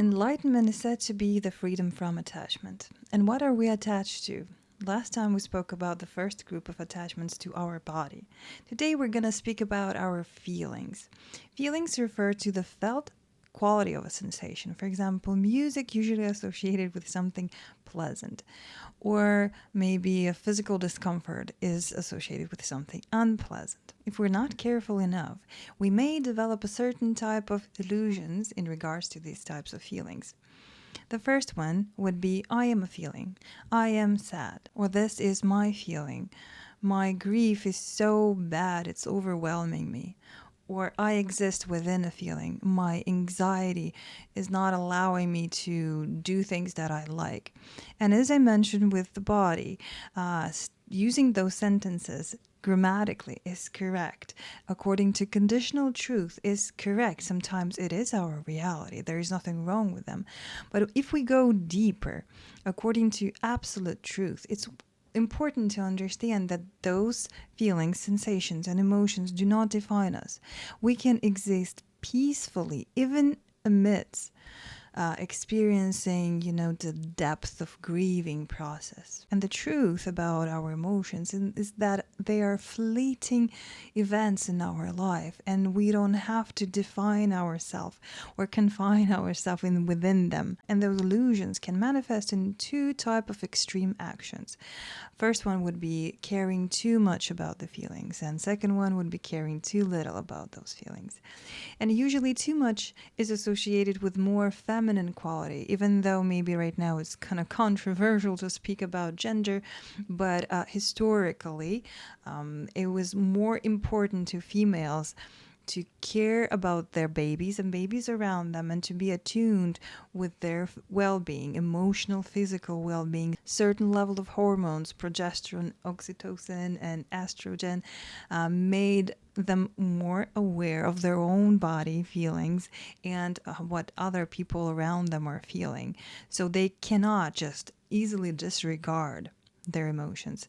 Enlightenment is said to be the freedom from attachment. And what are we attached to? Last time we spoke about the first group of attachments to our body. Today we're going to speak about our feelings. Feelings refer to the felt quality of a sensation. For example, music usually associated with something pleasant, or maybe a physical discomfort is associated with something unpleasant. If we're not careful enough, we may develop a certain type of illusions in regards to these types of feelings. The first one would be, I am a feeling. I am sad. Or this is my feeling. My grief is so bad, it's overwhelming me. Or I exist within a feeling. My anxiety is not allowing me to do things that I like. And as I mentioned with the body, using those sentences grammatically is correct. According to conditional truth is correct. Sometimes it is our reality. There is nothing wrong with them. But if we go deeper, according to absolute truth, it's important to understand that those feelings, sensations, and emotions do not define us. We can exist peacefully, even amidst experiencing, the depth of grieving process. And the truth about our emotions is that they are fleeting events in our life, and we don't have to define ourselves or confine ourselves within them. And those illusions can manifest in two types of extreme actions. First one would be caring too much about the feelings, and second one would be caring too little about those feelings. And usually too much is associated with more feminine quality, even though maybe right now it's kind of controversial to speak about gender, but historically it was more important to females to care about their babies and babies around them, and to be attuned with their well-being, emotional, physical well-being. Certain level of hormones, progesterone, oxytocin, and estrogen, made them more aware of their own body feelings and what other people around them are feeling. So they cannot just easily disregard their emotions.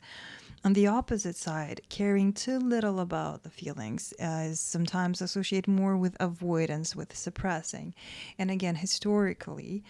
On the opposite side, caring too little about the feelings is sometimes associated more with avoidance, with suppressing. And again, historically,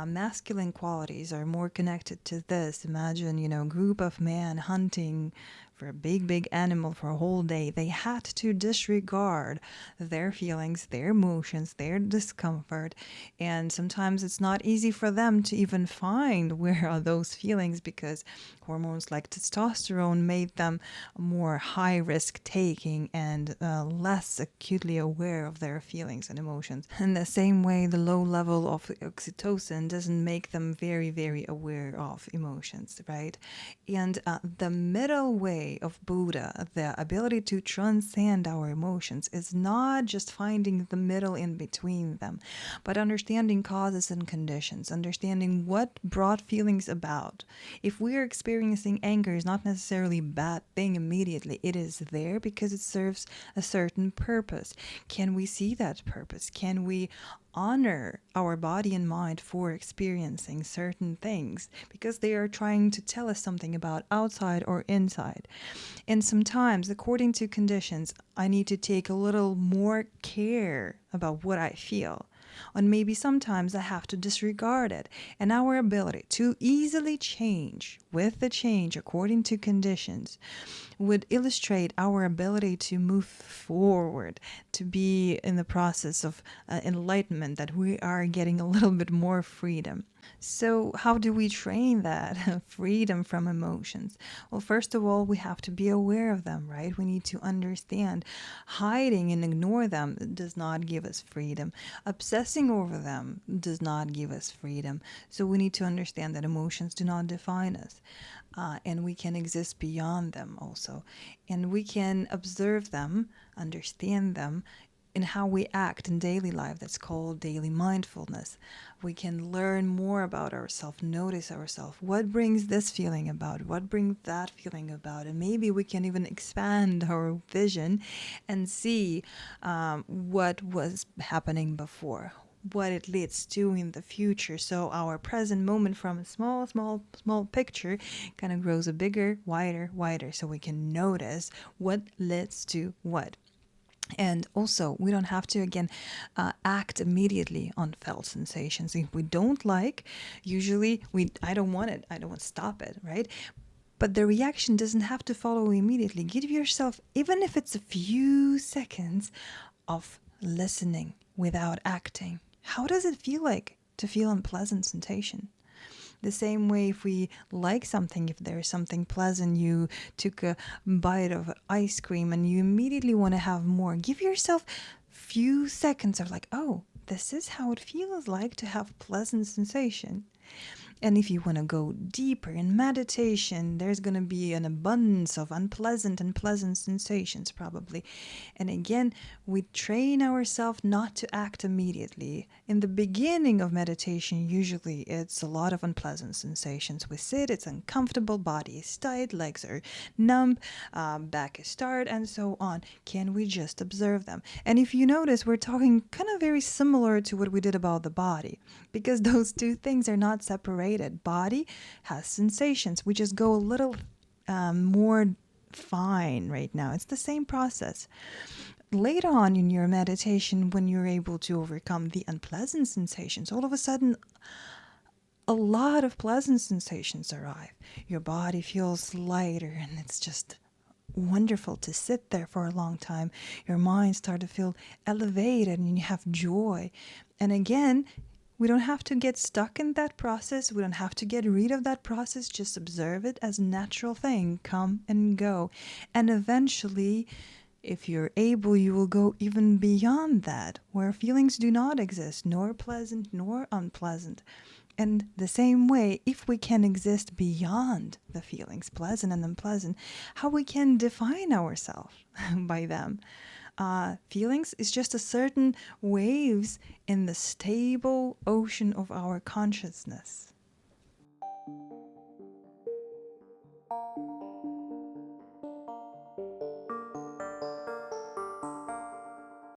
masculine qualities are more connected to this. Imagine, a group of men hunting for a big animal for a whole day. They had to disregard their feelings, their emotions, their discomfort. And sometimes it's not easy for them to even find where are those feelings, because hormones like testosterone made them more high risk taking and less acutely aware of their feelings and emotions. In the same way, the low level of oxytocin doesn't make them very, very aware of emotions, right? And the middle way of Buddha, the ability to transcend our emotions, is not just finding the middle in between them, but understanding causes and conditions, understanding what brought feelings about. If we are experiencing anger, is not necessarily a bad thing immediately. It is there because it serves a certain purpose. Can we see that purpose? Can we honor our body and mind for experiencing certain things, because they are trying to tell us something about outside or inside? And sometimes, according to conditions, I need to take a little more care about what I feel. And maybe sometimes I have to disregard it. And our ability to easily change with the change according to conditions would illustrate our ability to move forward, to be in the process of enlightenment, that we are getting a little bit more freedom. So how do we train that freedom from emotions? Well, first of all, we have to be aware of them, right? We need to understand hiding and ignore them does not give us freedom. Obsessing over them does not give us freedom. So we need to understand that emotions do not define us. And we can exist beyond them also. And we can observe them, understand them, in how we act in daily life. That's called daily mindfulness. We can learn more about ourselves, notice ourselves. What brings this feeling about? What brings that feeling about? And maybe we can even expand our vision and see what was happening before, what it leads to in the future. So our present moment from a small picture kind of grows a bigger, wider, so we can notice what leads to what. And also, we don't have to, again, act immediately on felt sensations. If we don't like, usually I don't want it. I don't want to stop it, right? But the reaction doesn't have to follow immediately. Give yourself, even if it's a few seconds, of listening without acting. How does it feel like to feel unpleasant sensation? The same way, if we like something, if there's something pleasant, you took a bite of ice cream and you immediately want to have more, give yourself few seconds of like, oh, this is how it feels like to have pleasant sensation. And if you want to go deeper in meditation, there's going to be an abundance of unpleasant and pleasant sensations, probably. And again, we train ourselves not to act immediately. In the beginning of meditation, usually it's a lot of unpleasant sensations. We sit, it's uncomfortable, body is tight, legs are numb, back is tired, and so on. Can we just observe them? And if you notice, we're talking kind of very similar to what we did about the body, because those two things are not separated. Body has sensations. We just go a little more fine right now. It's the same process. Later on in your meditation, when you're able to overcome the unpleasant sensations, all of a sudden, a lot of pleasant sensations arrive. Your body feels lighter, and it's just wonderful to sit there for a long time. Your mind starts to feel elevated, and you have joy. And again, we don't have to get stuck in that process. We don't have to get rid of that process. Just observe it as a natural thing. Come and go. And eventually, if you're able, you will go even beyond that, where feelings do not exist, nor pleasant nor unpleasant. And the same way, if we can exist beyond the feelings, pleasant and unpleasant, how we can define ourselves by them. Feelings is just a certain waves in the stable ocean of our consciousness.